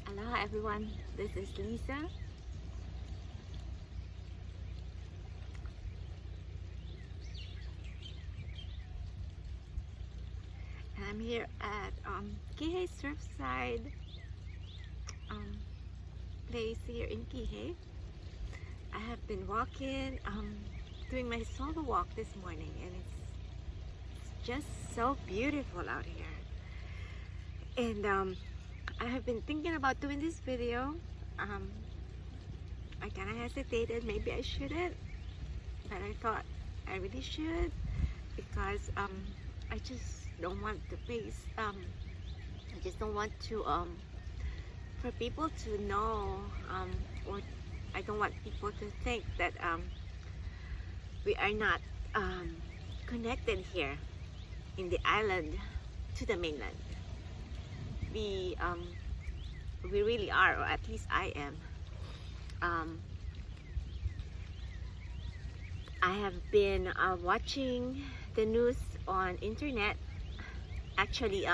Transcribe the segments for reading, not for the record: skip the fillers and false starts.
Aloha everyone, this is Liza. And I'm here at Kihei Surfside place here in Kihei. I have been walking, doing my solo walk this morning, and it's just so beautiful out here. And I have been thinking about doing this video. I kind of hesitated, maybe I shouldn't, but I thought I really should because I just don't want to face, I just don't want to, for people to know, or I don't want people to think that we are not connected here in the island to the mainland. We really are, or at least I am. I have been watching the news on internet. Actually,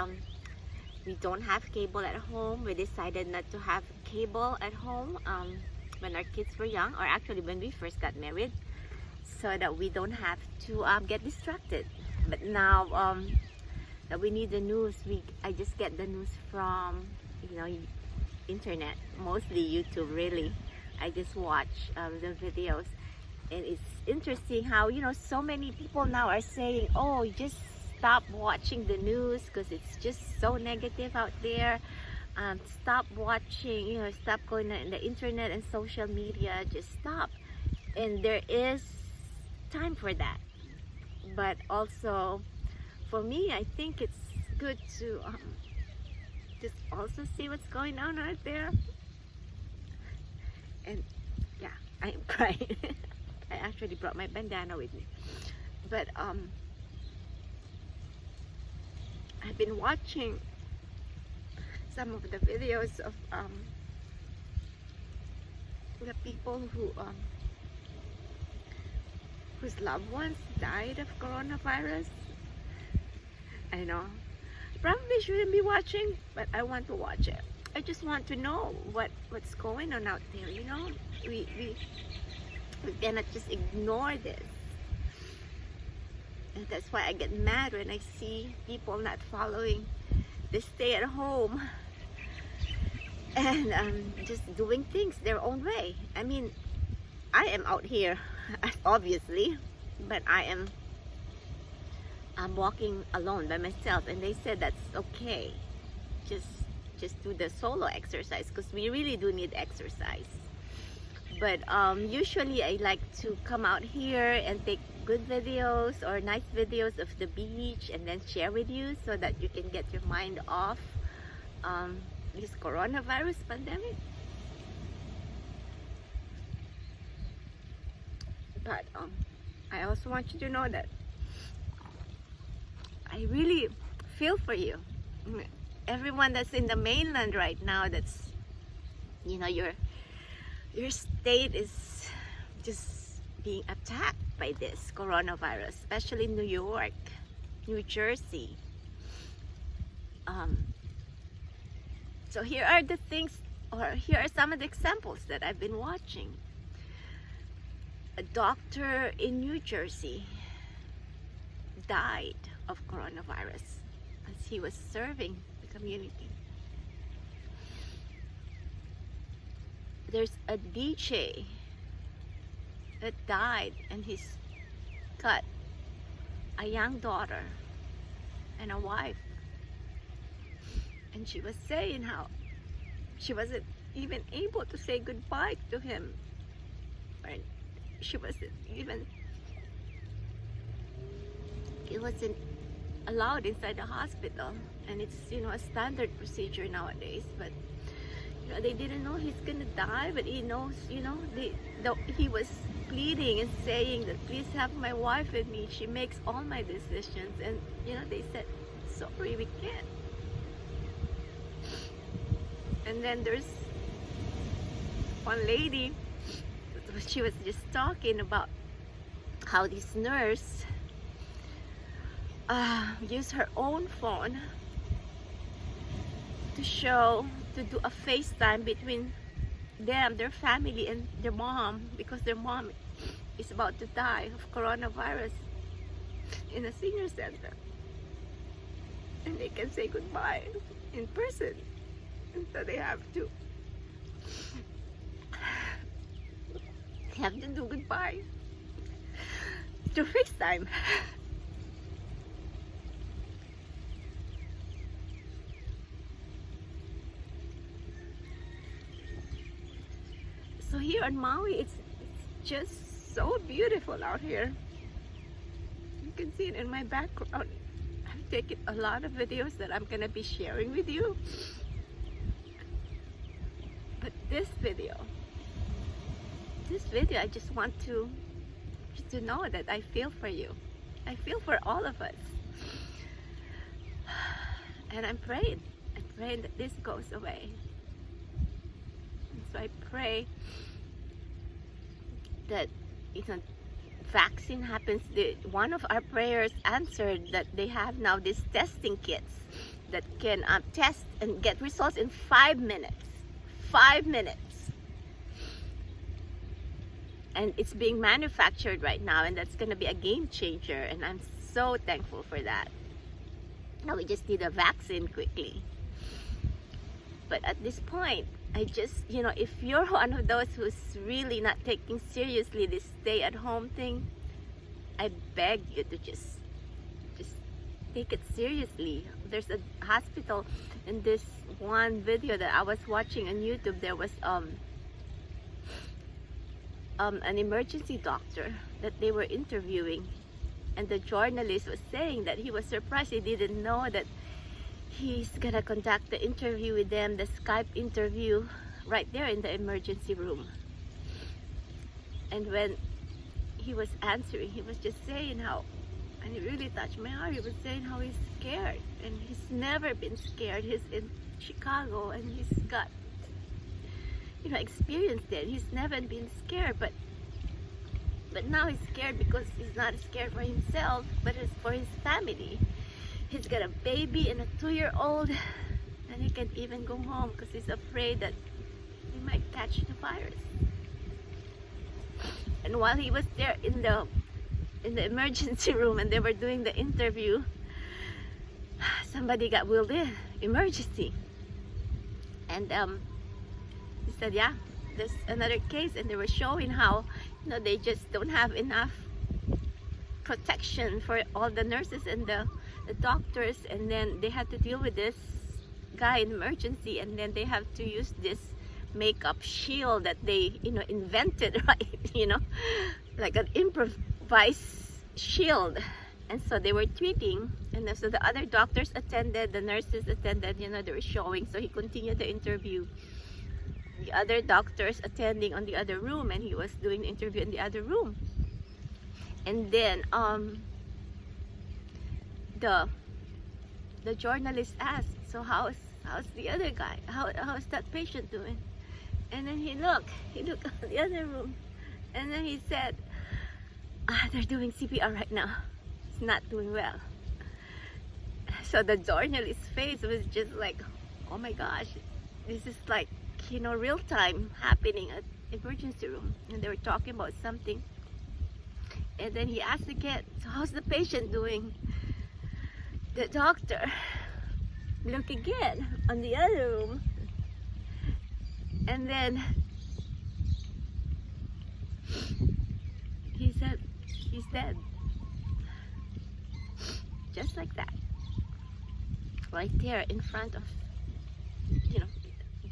we don't have cable at home. We decided not to have cable at home when our kids were young, or actually when we first got married, so that we don't have to get distracted. But now that we need the news, I just get the news from, internet, mostly YouTube. Really, I just watch the videos, and it's interesting how so many people now are saying, oh, just stop watching the news because it's just so negative out there. Stop watching, stop going on the internet and social media. Just stop. And there is time for that, but also for me, I think it's good to just also see what's going on out there. And yeah, I am crying. I actually brought my bandana with me, but I've been watching some of the videos of the people whose loved ones died of coronavirus. I know, probably shouldn't be watching, but I want to watch it. I just want to know what's going on out there. We cannot just ignore this, and that's why I get mad when I see people not following the stay at home and just doing things their own way. I mean, I am out here obviously, but I'm walking alone by myself, and they said that's okay. Just do the solo exercise because we really do need exercise. But usually I like to come out here and take good videos or nice videos of the beach and then share with you so that you can get your mind off this coronavirus pandemic. But I also want you to know that I really feel for you. Everyone that's in the mainland right now, that's, your state is just being attacked by this coronavirus, especially New York, New Jersey. So here are the things, or here are some of the examples that I've been watching. A doctor in New Jersey died of coronavirus as he was serving the community. There's a DJ that died, and he's got a young daughter and a wife, and she was saying how she wasn't even able to say goodbye to him, or she wasn't even, he wasn't allowed inside the hospital, and it's a standard procedure nowadays. But they didn't know he's gonna die, but he knows, he was pleading and saying that, please have my wife with me, she makes all my decisions. And they said, sorry, we can't. And then there's one lady, she was just talking about how this nurse used her own phone to show to do a FaceTime between them, their family, and their mom, because their mom is about to die of coronavirus in a senior center, and they can say goodbye in person, and so they have to do goodbye through FaceTime. So here on Maui, it's just so beautiful out here. You can see it in my background. I've taken a lot of videos that I'm gonna be sharing with you. But this video, I just want to know that I feel for you. I feel for all of us. And I'm praying that this goes away. And so I pray that vaccine happens. One of our prayers answered, that they have now these testing kits that can test and get results in 5 minutes. 5 minutes. And it's being manufactured right now, and that's going to be a game changer, and I'm so thankful for that. Now we just need a vaccine quickly. But at this point, I just, if you're one of those who's really not taking seriously this stay-at-home thing, I beg you to just take it seriously. There's a hospital. In this one video that I was watching on YouTube, there was an emergency doctor that they were interviewing, and the journalist was saying that he was surprised. He didn't know that he's gonna conduct the interview with them, the Skype interview, right there in the emergency room. And when he was answering, he was just saying how, and it really touched my heart, he was saying how he's scared, and he's never been scared. He's in Chicago, and he's got experienced it. He's never been scared, but now he's scared because he's not scared for himself, but it's for his family. He's got a baby and a 2-year-old, and he can't even go home because he's afraid that he might catch the virus. And while he was there in the emergency room and they were doing the interview, somebody got wheeled in, emergency. And he said, yeah, there's another case, and they were showing how they just don't have enough protection for all the nurses and the doctors, and then they had to deal with this guy in emergency, and then they have to use this makeup shield that they invented, right? Like an improvised shield. And so they were treating, and so the other doctors attended, the nurses attended, they were showing. So he continued the interview. The other doctors attending on the other room, and he was doing the interview in the other room. And then the journalist asked, so how's the other guy? How's that patient doing? And then he looked at the other room, and then he said, they're doing CPR right now. It's not doing well. So the journalist's face was just like, oh my gosh, this is like real time happening at emergency room. And they were talking about something, and then he asked again, so how's the patient doing? The doctor looked again on the other room, and then he said, he's dead. Just like that, right there in front of,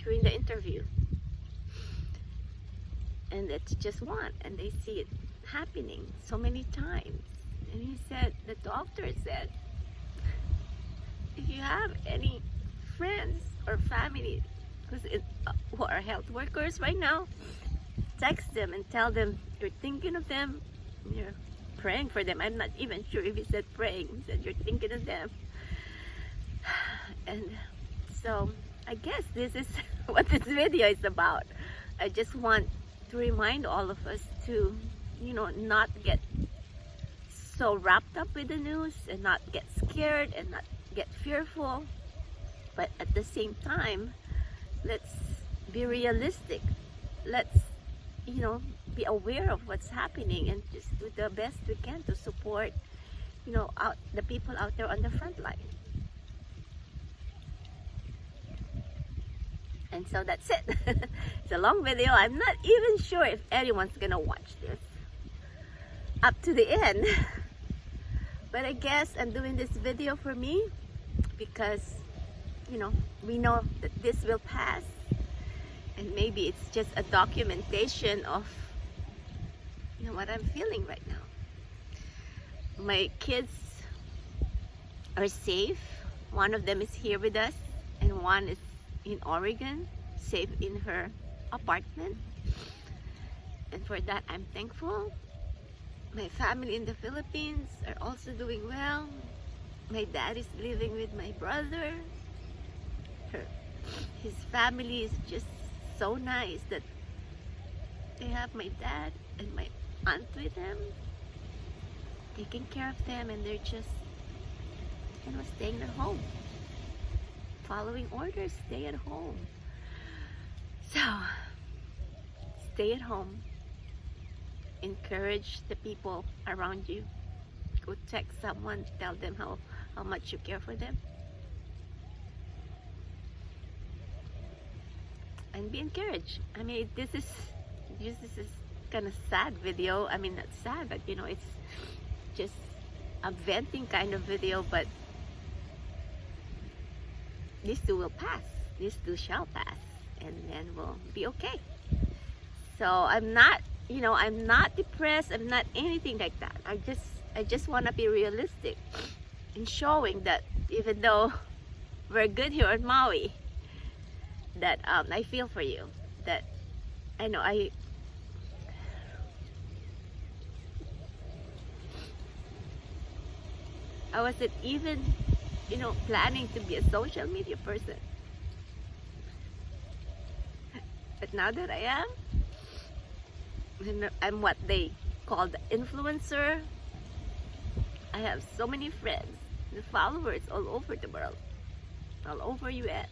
during the interview. And it's just one, and they see it happening so many times. And he said, the doctor said, if you have any friends or family who are health workers right now, text them and tell them you're thinking of them, you're praying for them. I'm not even sure if he said praying. He said you're thinking of them. And so I guess this is what this video is about. I just want to remind all of us to, not get so wrapped up with the news, and not get scared, and not get fearful, but at the same time Let's be realistic. Let's, you know, be aware of what's happening and just do the best we can to support, you know, the people out there on the front line. And so that's it. It's a long video. I'm not even sure if anyone's gonna watch this up to the end. But I guess I'm doing this video for me because, you know, we know that this will pass. And maybe it's just a documentation of, you know, what I'm feeling right now. My kids are safe. One of them is here with us, and one is in Oregon, safe in her apartment. And for that, I'm thankful. My family in the Philippines are also doing well. My dad is living with my brother. His family is just so nice that they have my dad and my aunt with them, taking care of them, and they're just, you know, staying at home, following orders, stay at home. So stay at home, encourage the people around you, go text someone, tell them how much you care for them, and be encouraged. I mean, this is kind of sad video. I mean, not sad, but you know, it's just a venting kind of video, but this too will pass. This too shall pass, and then we'll be okay. So I'm not, you know, I'm not depressed. I'm not anything like that. I just want to be realistic in showing that even though we're good here on Maui, that I feel for you. That I know I wasn't even, you know, planning to be a social media person. But now that I am, and I'm what they call the influencer. I have so many friends and followers all over the world, all over US.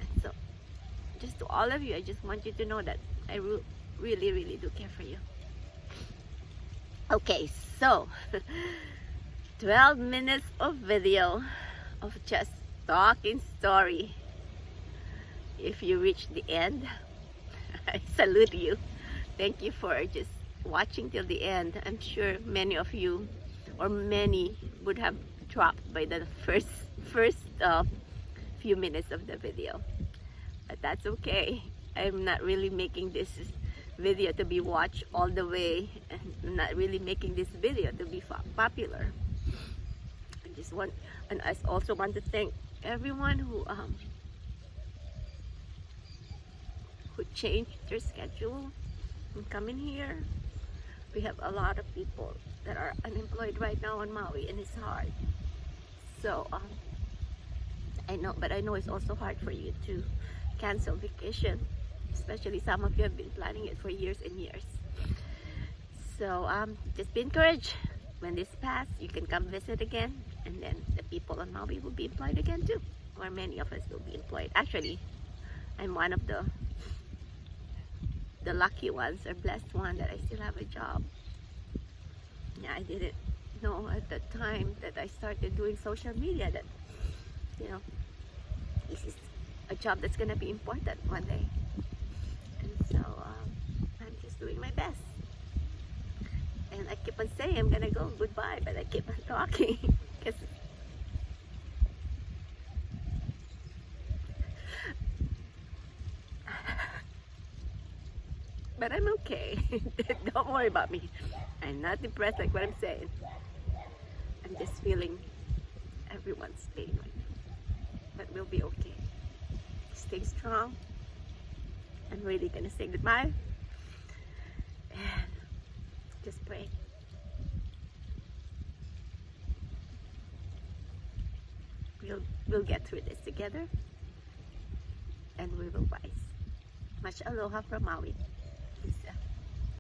And so, just to all of you, I just want you to know that I really, really do care for you. Okay, so 12 minutes of video of just talking story. If you reach the end, I salute you. Thank you for just watching till the end. I'm sure many of you, or many, would have dropped by the first few minutes of the video. But that's okay. I'm not really making this video to be watched all the way. I'm not really making this video to be popular. I just want, and I also want to thank everyone who changed their schedule and coming here. We have a lot of people that are unemployed right now on Maui, and it's hard. So I know, but I know it's also hard for you to cancel vacation, especially some of you have been planning it for years and years. So just be encouraged. When this passes, you can come visit again, and then the people on Maui will be employed again too, or many of us will be employed. Actually, I'm one of the lucky ones, or blessed one, that I still have a job. Yeah, I didn't know at the time that I started doing social media that, you know, this is a job that's gonna be important one day. And so I'm just doing my best. And I keep on saying I'm gonna go goodbye, but I keep on talking because but I'm okay. Don't worry about me. I'm not depressed like what I'm saying. I'm just feeling everyone's pain right now. But we'll be okay. Stay strong. I'm really gonna say goodbye. And just pray. We'll get through this together. And we will rise. Much aloha from Maui.